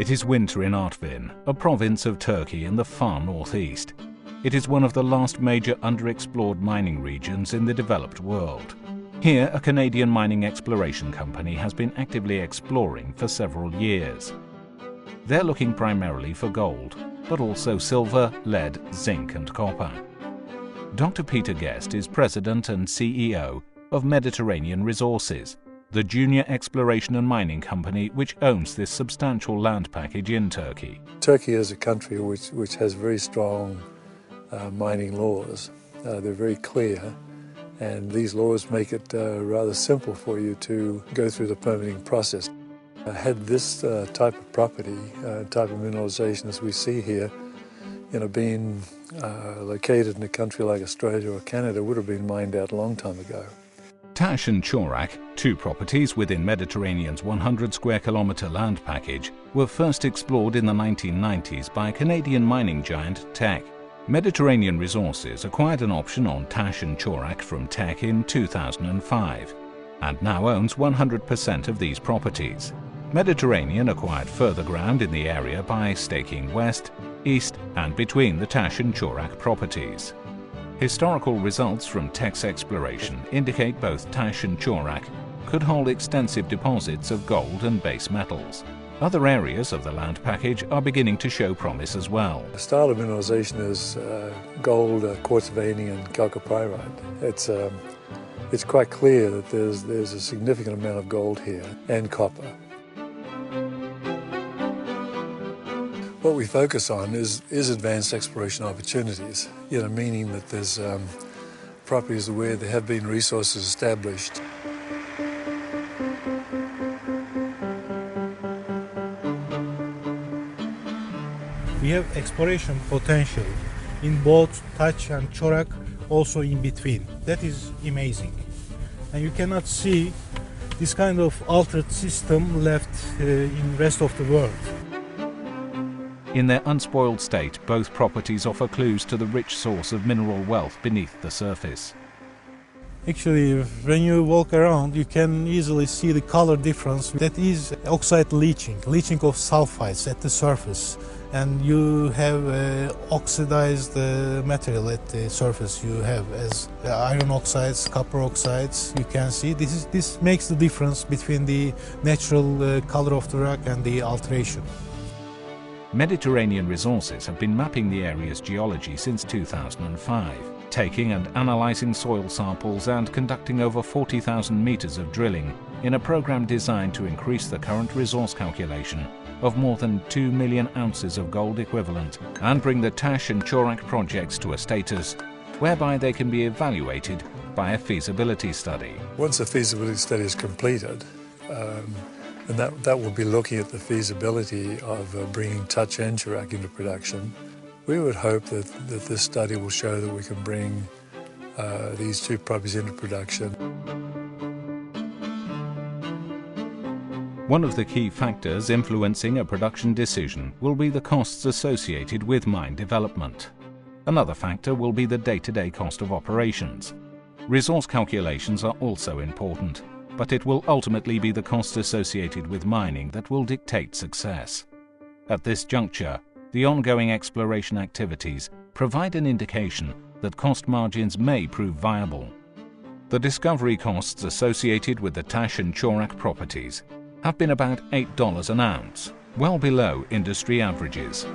It is winter in Artvin, a province of Turkey in the far northeast. It is one of the last major underexplored mining regions in the developed world. Here, a Canadian mining exploration company has been actively exploring for several years. They're looking primarily for gold, but also silver, lead, zinc and copper. Dr. Peter Guest is president and CEO of Mediterranean Resources, the junior exploration and mining company which owns this substantial land package in Turkey. Turkey is a country which has very strong mining laws. They're very clear, and these laws make it rather simple for you to go through the permitting process. Had this type of property, type of mineralization as we see here, been located in a country like Australia or Canada, would have been mined out a long time ago. Tac and Corak, two properties within Mediterranean's 100 square kilometre land package, were first explored in the 1990s by Canadian mining giant Tac. Mediterranean Resources acquired an option on Tac and Corak from Tac in 2005 and now owns 100% of these properties. Mediterranean acquired further ground in the area by staking west, east and between the Tac and Corak properties. Historical results from Tac's exploration indicate both Tac and Corak could hold extensive deposits of gold and base metals. Other areas of the land package are beginning to show promise as well. The style of mineralization is gold, quartz veining and chalcopyrite. It's quite clear that there's a significant amount of gold here and copper. What we focus on is advanced exploration opportunities, meaning that there's properties where there have been resources established. We have exploration potential in both Tac and Corak, also in between. That is amazing. And you cannot see this kind of altered system left in the rest of the world. In their unspoiled state, both properties offer clues to the rich source of mineral wealth beneath the surface. Actually, when you walk around, you can easily see the color difference. That is oxide leaching of sulfides at the surface. And you have oxidized material at the surface. You have as iron oxides, copper oxides. You can see this makes the difference between the natural color of the rock and the alteration. Mediterranean Resources have been mapping the area's geology since 2005, taking and analysing soil samples and conducting over 40,000 metres of drilling in a programme designed to increase the current resource calculation of more than 2 million ounces of gold equivalent and bring the Tac and Corak projects to a status whereby they can be evaluated by a feasibility study. Once a feasibility study is completed, and that will be looking at the feasibility of bringing Tac and Corak into production. We would hope that this study will show that we can bring these two properties into production. One of the key factors influencing a production decision will be the costs associated with mine development. Another factor will be the day-to-day cost of operations. Resource calculations are also important, but it will ultimately be the cost associated with mining that will dictate success. At this juncture, the ongoing exploration activities provide an indication that cost margins may prove viable. The discovery costs associated with the Tac and Corak properties have been about $8 an ounce, well below industry averages.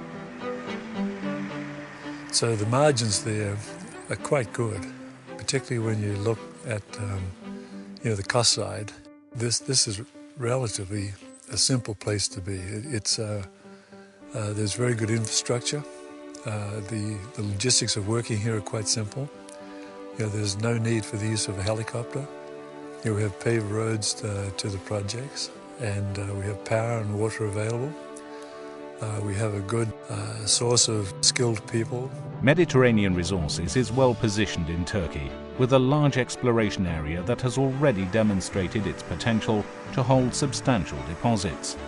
So the margins there are quite good, particularly when you look at the cost side. This is relatively a simple place to be. There's very good infrastructure. The logistics of working here are quite simple. There's no need for the use of a helicopter. We have paved roads to the projects, and we have power and water available. We have a good source of skilled people. Mediterranean Resources is well positioned in Turkey, with a large exploration area that has already demonstrated its potential to hold substantial deposits.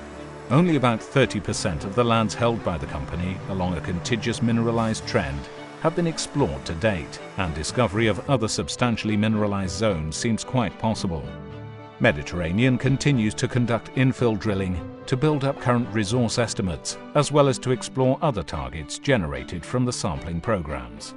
Only about 30% of the lands held by the company along a contiguous mineralized trend have been explored to date, and discovery of other substantially mineralized zones seems quite possible. Mediterranean continues to conduct infill drilling to build up current resource estimates, as well as to explore other targets generated from the sampling programs.